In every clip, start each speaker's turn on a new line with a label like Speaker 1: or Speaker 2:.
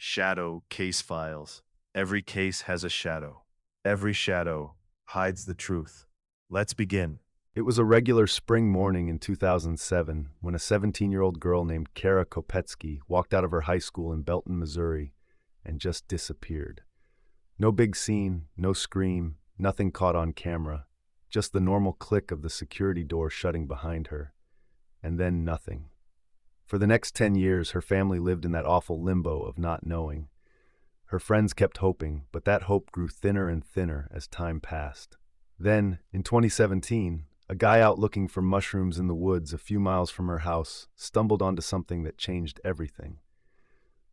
Speaker 1: Shadow case files. Every case has a shadow. Every shadow hides the truth. Let's begin. It was a regular spring morning in 2007 when a 17-year-old girl named Kara Kopetsky walked out of her high school in Belton, Missouri, and just disappeared. No big scene, no scream, nothing caught on camera, just the normal click of the security door shutting behind her. And then nothing. For the next 10 years, her family lived in that awful limbo of not knowing. Her friends kept hoping, but that hope grew thinner and thinner as time passed. Then, in 2017, a guy out looking for mushrooms in the woods a few miles from her house stumbled onto something that changed everything.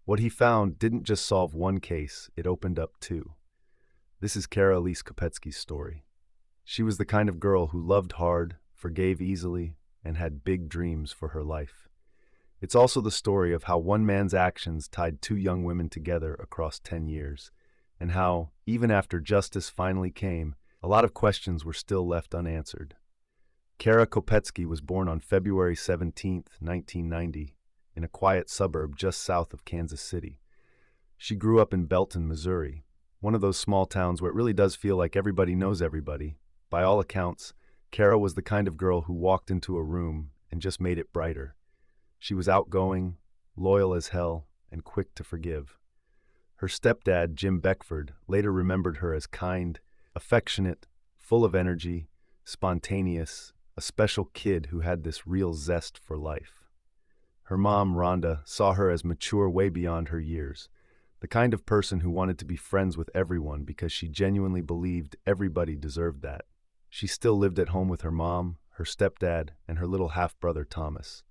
Speaker 1: What he found didn't just solve one case, it opened up two. This is Kara Elise Kopetsky's story. She was the kind of girl who loved hard, forgave easily, and had big dreams for her life. It's also the story of how one man's actions tied two young women together across 10 years, and how, even after justice finally came, a lot of questions were still left unanswered. Kara Kopetsky was born on February 17, 1990, in a quiet suburb just south of Kansas City. She grew up in Belton, Missouri, one of those small towns where it really does feel like everybody knows everybody. By all accounts, Kara was the kind of girl who walked into a room and just made it brighter. She was outgoing, loyal as hell, and quick to forgive. Her stepdad, Jim Beckford, later remembered her as kind, affectionate, full of energy, spontaneous, a special kid who had this real zest for life. Her mom, Rhonda, saw her as mature way beyond her years, the kind of person who wanted to be friends with everyone because she genuinely believed everybody deserved that. She still lived at home with her mom, her stepdad, and her little half-brother, Thomas.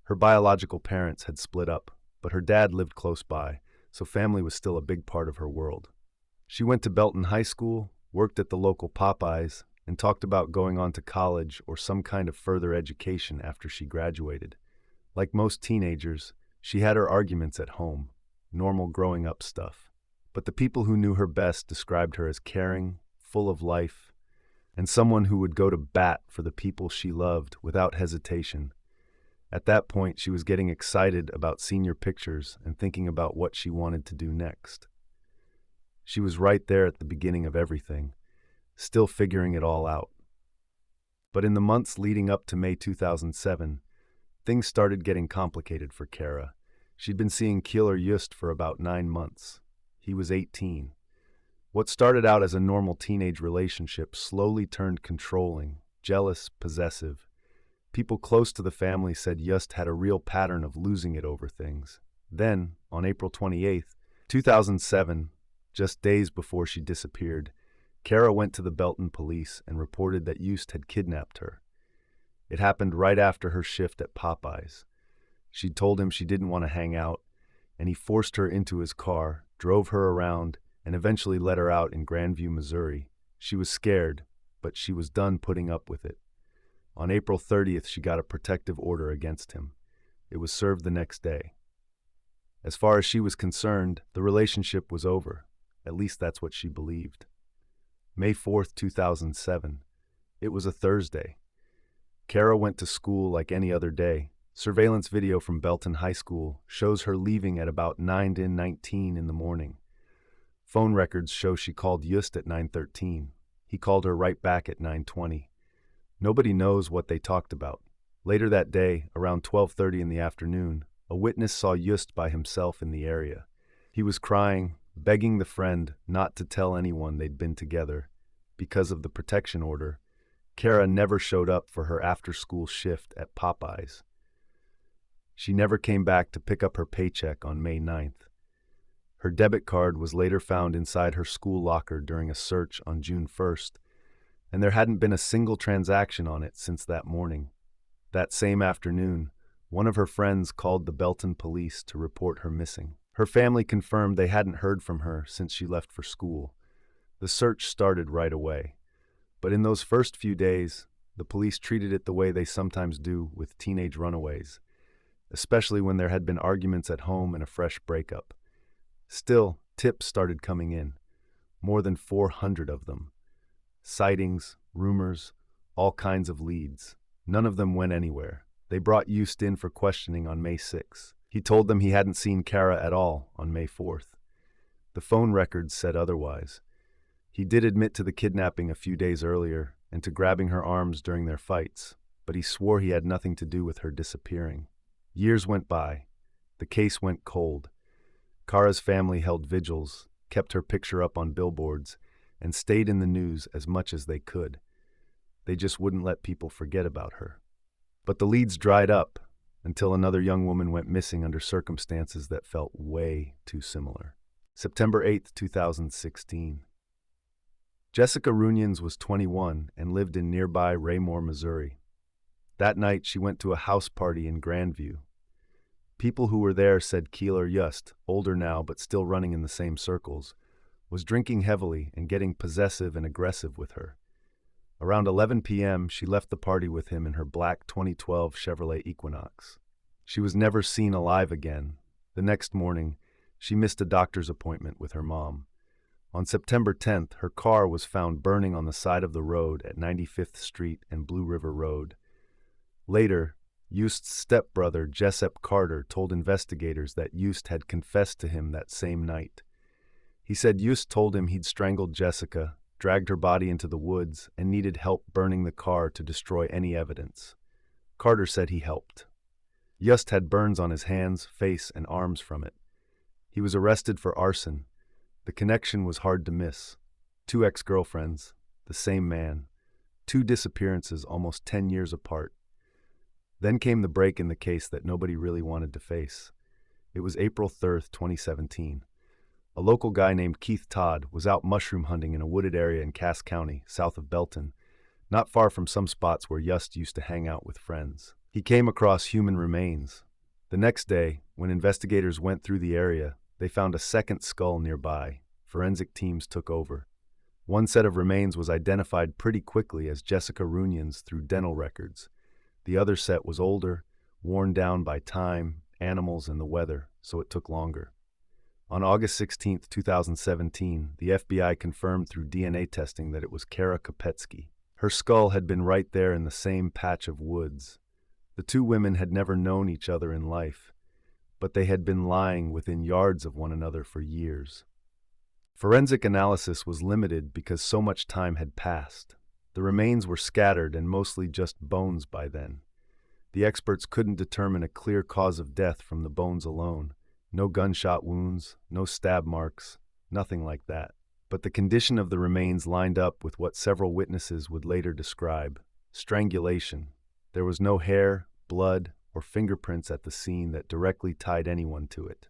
Speaker 1: Her biological parents had split up, but her dad lived close by, so family was still a big part of her world. She went to Belton High School, worked at the local Popeyes, and talked about going on to college or some kind of further education after she graduated. Like most teenagers, she had her arguments at home, normal growing up stuff. But the people who knew her best described her as caring, full of life, and someone who would go to bat for the people she loved without hesitation. At that point, she was getting excited about senior pictures and thinking about what she wanted to do next. She was right there at the beginning of everything, still figuring it all out. But in the months leading up to May 2007, things started getting complicated for Kara. She'd been seeing Killer Just for about 9 months. He was 18. What started out as a normal teenage relationship slowly turned controlling, jealous, possessive. People close to the family said Just had a real pattern of losing it over things. Then, on April 28, 2007, just days before she disappeared, Kara went to the Belton police and reported that Just had kidnapped her. It happened right after her shift at Popeyes. She'd told him she didn't want to hang out, and he forced her into his car, drove her around, and eventually let her out in Grandview, Missouri. She was scared, but she was done putting up with it. On April 30th, she got a protective order against him. It was served the next day. As far as she was concerned, the relationship was over. At least that's what she believed. May 4th, 2007. It was a Thursday. Kara went to school like any other day. Surveillance video from Belton High School shows her leaving at about 9:19 in the morning. Phone records show she called Just at 9:13. He called her right back at 9:20. Nobody knows what they talked about. Later that day, around 12:30 in the afternoon, a witness saw Just by himself in the area. He was crying, begging the friend not to tell anyone they'd been together. Because of the protection order, Kara never showed up for her after-school shift at Popeyes. She never came back to pick up her paycheck on May 9th. Her debit card was later found inside her school locker during a search on June 1st, and there hadn't been a single transaction on it since that morning. That same afternoon, one of her friends called the Belton police to report her missing. Her family confirmed they hadn't heard from her since she left for school. The search started right away. But in those first few days, the police treated it the way they sometimes do with teenage runaways, especially when there had been arguments at home and a fresh breakup. Still, tips started coming in, more than 400 of them. Sightings, rumors, all kinds of leads. None of them went anywhere. They brought Just in for questioning on May 6. He told them he hadn't seen Kara at all on May 4th. The phone records said otherwise. He did admit to the kidnapping a few days earlier and to grabbing her arms during their fights, but he swore he had nothing to do with her disappearing. Years went by. The case went cold. Kara's family held vigils, kept her picture up on billboards, and stayed in the news as much as they could. They just wouldn't let people forget about her. But the leads dried up until another young woman went missing under circumstances that felt way too similar. September 8, 2016. Jessica Runions was 21 and lived in nearby Raymore, Missouri. That night, she went to a house party in Grandview. People who were there said Keeler Yust, older now but still running in the same circles, was drinking heavily and getting possessive and aggressive with her. Around 11 p.m., she left the party with him in her black 2012 Chevrolet Equinox. She was never seen alive again. The next morning, she missed a doctor's appointment with her mom. On September 10th, her car was found burning on the side of the road at 95th Street and Blue River Road. Later, Yust's stepbrother, Jessup Carter, told investigators that Yust had confessed to him that same night. He said Yust told him he'd strangled Jessica, dragged her body into the woods, and needed help burning the car to destroy any evidence. Carter said he helped. Yust had burns on his hands, face, and arms from it. He was arrested for arson. The connection was hard to miss. 2 ex-girlfriends, the same man, 2 disappearances almost 10 years apart. Then came the break in the case that nobody really wanted to face. It was April 3rd, 2017. A local guy named Keith Todd was out mushroom hunting in a wooded area in Cass County, south of Belton, not far from some spots where Yust used to hang out with friends. He came across human remains. The next day, when investigators went through the area, they found a second skull nearby. Forensic teams took over. One set of remains was identified pretty quickly as Jessica Runions through dental records. The other set was older, worn down by time, animals, and the weather, so it took longer. On August 16, 2017, the FBI confirmed through DNA testing that it was Kara Kopetsky. Her skull had been right there in the same patch of woods. The 2 women had never known each other in life, but they had been lying within yards of one another for years. Forensic analysis was limited because so much time had passed. The remains were scattered and mostly just bones by then. The experts couldn't determine a clear cause of death from the bones alone. No gunshot wounds, no stab marks, nothing like that. But the condition of the remains lined up with what several witnesses would later describe: strangulation. There was no hair, blood, or fingerprints at the scene that directly tied anyone to it.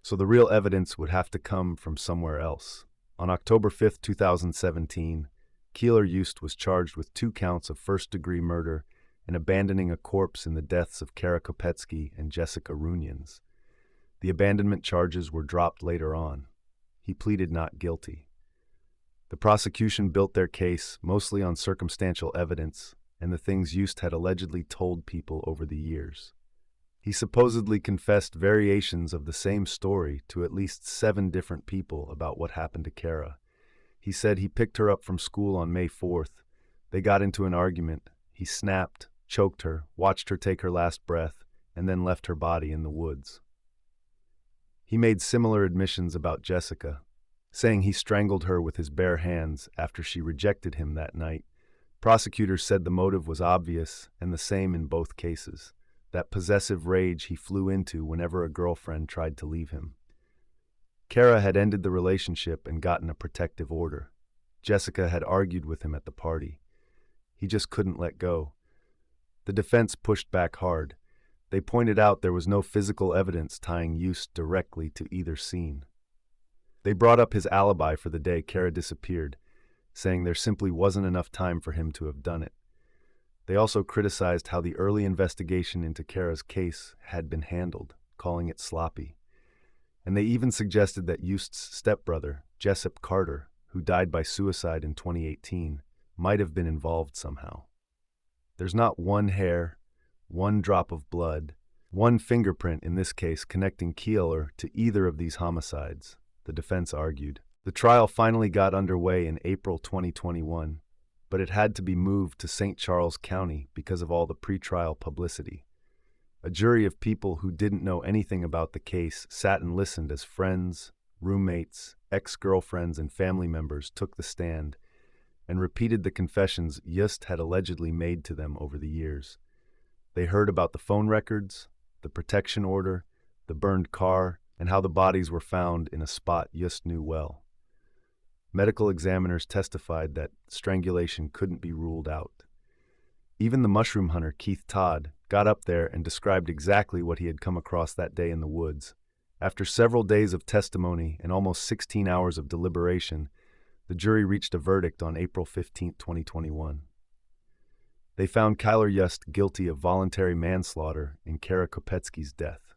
Speaker 1: So the real evidence would have to come from somewhere else. On October 5, 2017, Keeler Yust was charged with 2 counts of first-degree murder and abandoning a corpse in the deaths of Kara Kopetsky and Jessica Runions. The abandonment charges were dropped later on. He pleaded not guilty. The prosecution built their case mostly on circumstantial evidence and the things Yust had allegedly told people over the years. He supposedly confessed variations of the same story to at least 7 different people about what happened to Kara. He said he picked her up from school on May 4th. They got into an argument. He snapped, choked her, watched her take her last breath, and then left her body in the woods. He made similar admissions about Jessica, saying he strangled her with his bare hands after she rejected him that night. Prosecutors said the motive was obvious and the same in both cases: that possessive rage he flew into whenever a girlfriend tried to leave him. Kara had ended the relationship and gotten a protective order. Jessica had argued with him at the party. He just couldn't let go. The defense pushed back hard. They pointed out there was no physical evidence tying Yust directly to either scene. They brought up his alibi for the day Kara disappeared, saying there simply wasn't enough time for him to have done it. They also criticized how the early investigation into Kara's case had been handled, calling it sloppy. And they even suggested that Yust's stepbrother, Jessup Carter, who died by suicide in 2018, might have been involved somehow. There's not one hair, one drop of blood, one fingerprint in this case connecting Keeler to either of these homicides, the defense argued. The trial finally got underway in April 2021, but it had to be moved to St. Charles County because of all the pretrial publicity. A jury of people who didn't know anything about the case sat and listened as friends, roommates, ex-girlfriends, and family members took the stand and repeated the confessions Just had allegedly made to them over the years. They heard about the phone records, the protection order, the burned car, and how the bodies were found in a spot Just knew well. Medical examiners testified that strangulation couldn't be ruled out. Even the mushroom hunter, Keith Todd, got up there and described exactly what he had come across that day in the woods. After several days of testimony and almost 16 hours of deliberation, the jury reached a verdict on April 15, 2021. They found Kyler Just guilty of voluntary manslaughter in Kara Kopetsky's death,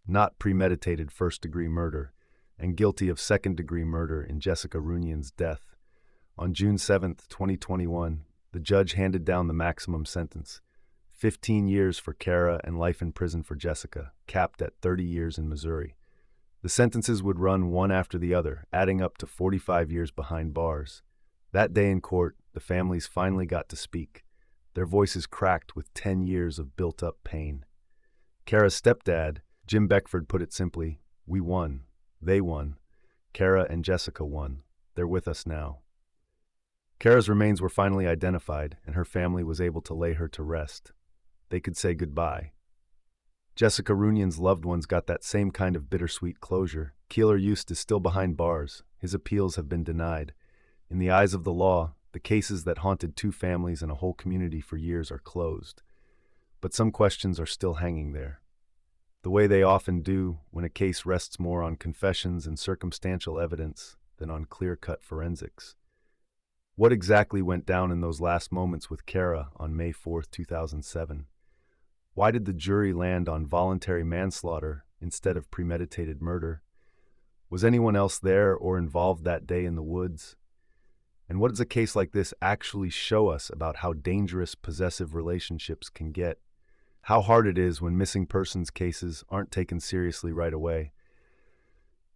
Speaker 1: not premeditated first-degree murder, and guilty of second-degree murder in Jessica Runions' death. On June 7, 2021, the judge handed down the maximum sentence, 15 years for Kara and life in prison for Jessica, capped at 30 years in Missouri. The sentences would run one after the other, adding up to 45 years behind bars. That day in court, the families finally got to speak, their voices cracked with 10 years of built-up pain. Kara's stepdad, Jim Beckford, put it simply, "We won. They won. Kara and Jessica won. They're with us now." Kara's remains were finally identified, and her family was able to lay her to rest. They could say goodbye. Jessica Runions' loved ones got that same kind of bittersweet closure. Keeler Just is still behind bars. His appeals have been denied. In the eyes of the law, the cases that haunted two families and a whole community for years are closed. But some questions are still hanging there, the way they often do when a case rests more on confessions and circumstantial evidence than on clear-cut forensics. What exactly went down in those last moments with Kara on May 4, 2007? Why did the jury land on voluntary manslaughter instead of premeditated murder? Was anyone else there or involved that day in the woods? And what does a case like this actually show us about how dangerous possessive relationships can get? How hard it is when missing persons cases aren't taken seriously right away?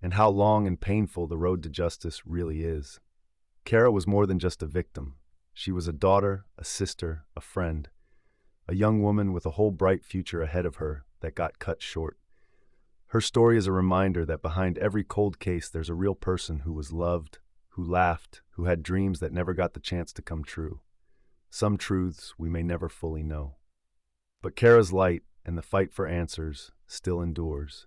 Speaker 1: And how long and painful the road to justice really is. Kara was more than just a victim. She was a daughter, a sister, a friend. A young woman with a whole bright future ahead of her that got cut short. Her story is a reminder that behind every cold case there's a real person who was loved, who laughed, who had dreams that never got the chance to come true. Some truths we may never fully know. But Kara's light and the fight for answers still endures.